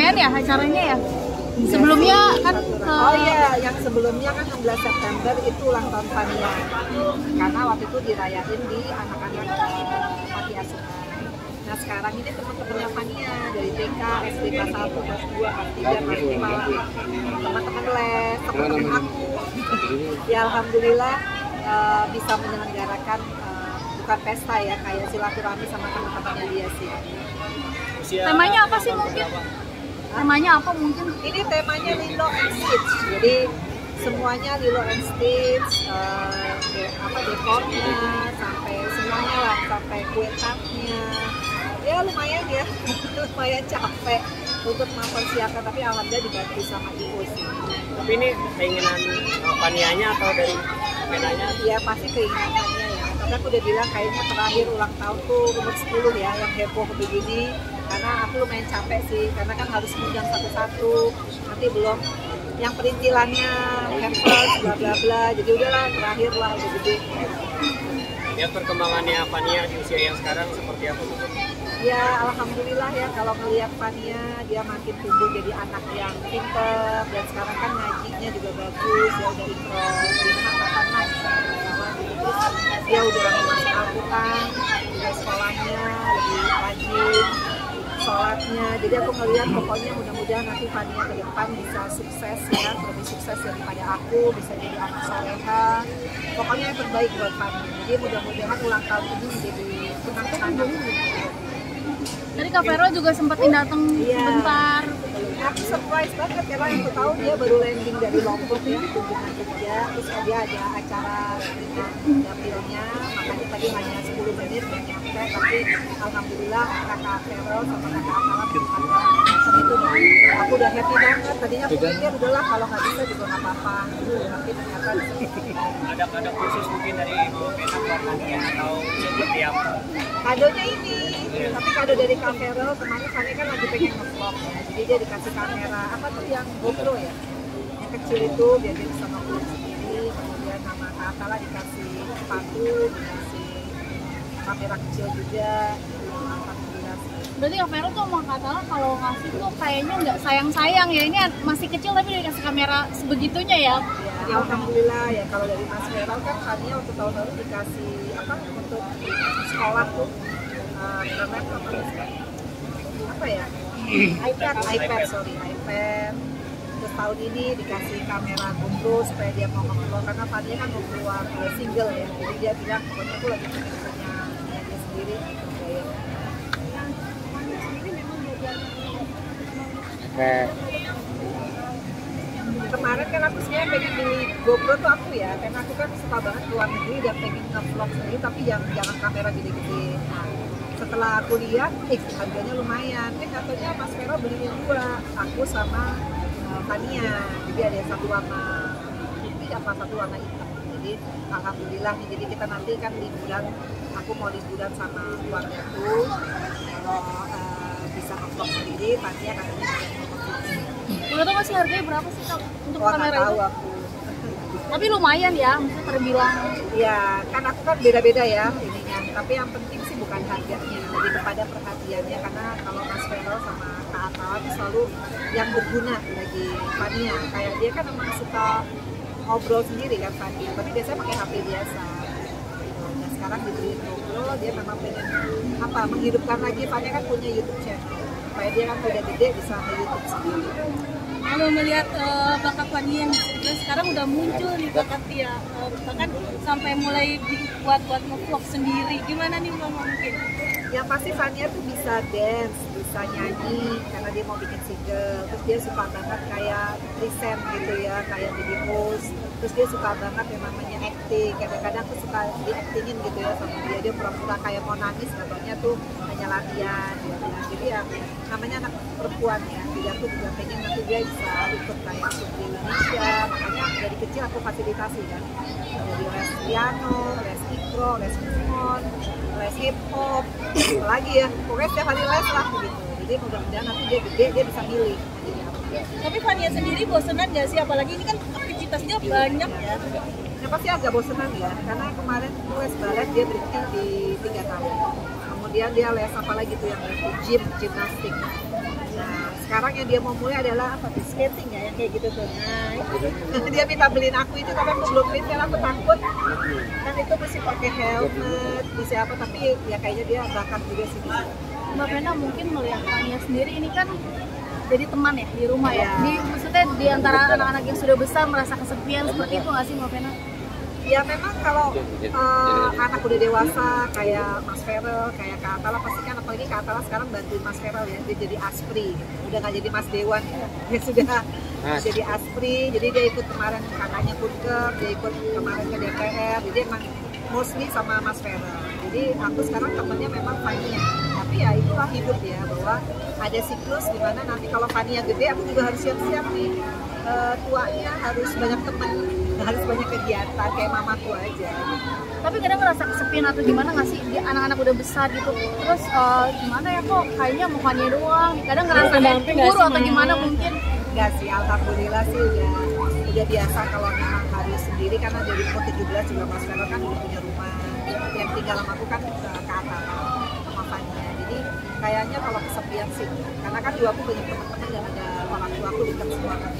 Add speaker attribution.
Speaker 1: lumayan ya acaranya ya. Sebelumnya kan
Speaker 2: oh iya, yang sebelumnya kan 16 September itu ulang tahun Fania. Karena waktu itu dirayain di anak-anak panti asuhan. Nah sekarang ini teman-temannya Fania dari TK, SD kelas 1, kelas 2, kelas 3, kelas 5, teman-teman les, teman-teman aku. Ya alhamdulillah bisa menyelenggarakan bukan pesta ya, kayak silaturahmi sama teman-temannya dia sih.
Speaker 1: temanya apa sih mungkin? Temanya apa mungkin?
Speaker 2: Ini temanya Lilo and Stitch. Jadi semuanya Lilo and Stitch, dekornya sampai semuanya lah, sampai kue tartnya. Ya lumayan ya, lumayan capek untuk mempersiapkan, tapi alhamdulillah dibantu sama ibu sih.
Speaker 3: Tapi ini keinginan Fanianya atau dari Menanya?
Speaker 2: Ya pasti keinginannya ya. Karena aku udah bilang kayaknya terakhir ulang tahun tuh umur 10 ya, yang heboh begini. Karena aku lumayan capek sih, karena kan harus ngundang satu-satu. Nanti belum yang perintilannya, hampers, bla bla bla. Jadi udahlah, terakhir lah, udah gede.
Speaker 3: Lihat perkembangannya Fania di usia yang sekarang seperti apa?
Speaker 2: Ya alhamdulillah ya, kalau ngelihat Fania dia makin tumbuh jadi anak yang pinter, dan sekarang kan ngajinya juga bagus, ya udah ikro di mana dia udah masuk Al-Quran, juga sekolahnya lebih rajin, sholatnya. Jadi aku ngelihat pokoknya mudah-mudahan nanti Fania ke depan bisa sukses ya, lebih sukses daripada aku, bisa jadi anak soleha. Pokoknya yang terbaik buat Fania. Jadi mudah-mudahan ulang tahun ini menjadi kenang-kenangan.
Speaker 1: Tadi Kak Vero juga sempetin datang sebentar.
Speaker 2: Aku surprise banget karena aku tahu dia baru landing dari Lombok ya, kunjungan kerja. Terus dia ada acara dengan dapilnya, makanya tadi hanya 10 menit udah nyampe. Tapi alhamdulillah kakak Vero sama kakak Akala berkata itu aku udah happy banget. Tadinya aku pikir udahlah kalau nggak bisa juga nggak apa-apa. Tapi ternyata
Speaker 3: Ada khusus mungkin dari Mena buat Fania atau seperti apa?
Speaker 2: kadonya ini, tapi kado dari Kak Vero kemarin Fania kan lagi pengen nge-vlog ya, jadi dia dikasih kamera apa tuh yang GoPro ya, yang kecil itu biar dia bisa nge-vlog sendiri. Kemudian sama Kak Atala dikasih sepatu, dikasih kamera kecil juga.
Speaker 1: Berarti Kak Vero tuh mau kata kalau ngasih tuh kayaknya nggak sayang-sayang ya, ini masih kecil tapi udah dikasih kamera sebegitunya ya.
Speaker 2: Ya alhamdulillah ya, kalau dari Mas Vero kan Fania waktu tahun lalu dikasih apa untuk sekolah tuh apa ya, iPad. Terus tahun ini dikasih kamera GoPro supaya dia mau nge-vlog, karena Fania kan mau keluar single ya, jadi dia bilang pokoknya aku lagi pengen punya dia sendiri gaya. Kemarin kan aku sebenarnya pengen beli GoPro tuh aku ya, karena aku kan suka banget keluar negeri dan pengen nge-vlog sendiri, tapi jangan kamera gede-gede. Nah, setelah aku lihat, harganya lumayan. Katanya Mas Vero belinya 2, aku sama Fania. Jadi ada yang satu warna putih, satu warna hitam. Jadi alhamdulillah nih, jadi kita nanti kan liburan, aku mau liburan sama keluarga tuh. Kalau bisa nge-vlog sendiri, Fania katanya
Speaker 1: Udah tau masih harganya berapa sih Kak untuk kamera
Speaker 2: tahu
Speaker 1: itu?
Speaker 2: aku.
Speaker 1: Tapi lumayan ya, maksudnya terbilang.
Speaker 2: Ya, kan aku kan beda-beda ya ininya. Tapi yang penting sih bukan harganya, lebih kepada perhatiannya. Karena kalau Mas Vero sama Kak Atala itu selalu yang berguna bagi Fania. Kayak dia kan memang suka ngobrol sendiri kan Fania, tapi biasanya pakai HP biasa. Nah sekarang dibeliin GoPro, dia memang pengen menghidupkan lagi. Fania kan punya YouTube channel, supaya dia kan udah gede bisa nge-YouTube sendiri.
Speaker 1: Kalau melihat bakat Fania yang sekarang udah muncul nih bakat dia, bahkan sampai mulai buat nge-vlog sendiri, gimana nih Mama mungkin?
Speaker 2: Yang pasti Fania tuh bisa dance, bisa nyanyi, karena dia mau bikin single. Terus dia suka banget kayak present gitu ya, kayak jadi host. Terus dia suka banget yang namanya acting. Kadang-kadang tuh suka di-actingin gitu ya sama dia. Dia pura-pura kayak mau nangis, katanya tuh hanya latihan. Jadi ya namanya anak perempuan ya. Jadi aku juga pengen nanti dia bisa ikut kayak Putri Indonesia. Makanya dari kecil aku fasilitasi kan. Jadi les piano, les ikro, les kumon, les hip hop, lagi ya. Pokoknya setiap hari les lah gitu. Jadi mudah-mudahan nanti dia gede, dia bisa milih.
Speaker 1: Tapi Fania sendiri bosenan nggak sih? Apalagi ini kan aktivitasnya banyak ya.
Speaker 2: Ya pasti agak bosenan ya, karena kemarin les balet dia berhenti di 3 tahun. Kemudian dia les apa lagi tuh yang itu gymnastik. Nah sekarang yang dia mau mulai adalah apa tuh, skating ya, yang kayak gitu tuh. Nah, dia minta beliin aku itu, tapi aku belum beliin karena aku takut kan itu mesti pakai helmet, bisa apa, tapi ya kayaknya dia bakat juga sih di situ.
Speaker 1: Mbak Vena mungkin melihat Fania sendiri ini kan jadi teman ya di rumah ya. Maksudnya di antara anak-anak yang sudah besar merasa kesepian seperti itu nggak sih Mbak Vena?
Speaker 2: Ya memang kalau anak udah dewasa kayak Mas Ferel, kayak Kak Atala, pasti kan apalagi Kak Atala sekarang bantuin Mas Ferel ya, dia jadi aspri, udah nggak jadi Mas Dewan ya, dia sudah jadi aspri, jadi dia ikut kemarin kakaknya Kunker, dia ikut kemarin ke DPR, jadi emang mostly sama Mas Ferel. Jadi aku sekarang temennya memang Fania, tapi ya itulah hidup ya, bahwa ada siklus dimana nanti kalau Fania gede aku juga harus siap-siap nih, tuanya harus banyak temen, harus banyak kegiatan kayak mamaku aja.
Speaker 1: Tapi kadang ngerasa kesepian atau gimana nggak sih, di anak-anak udah besar gitu, terus gimana ya kok kayaknya mukanya doang, kadang ngerasa cemburu atau gimana mungkin?
Speaker 2: Enggak sih, alhamdulillah sih udah biasa kalau memang harus sendiri, karena dari umur 17 juga Mas Vero kan udah punya rumah, yang tinggal sama aku kan ke Atala sama Fania. Jadi kayaknya kalau kesepian sih, karena kan juga aku banyak teman-teman dan ada orang tua aku dekat semua kan.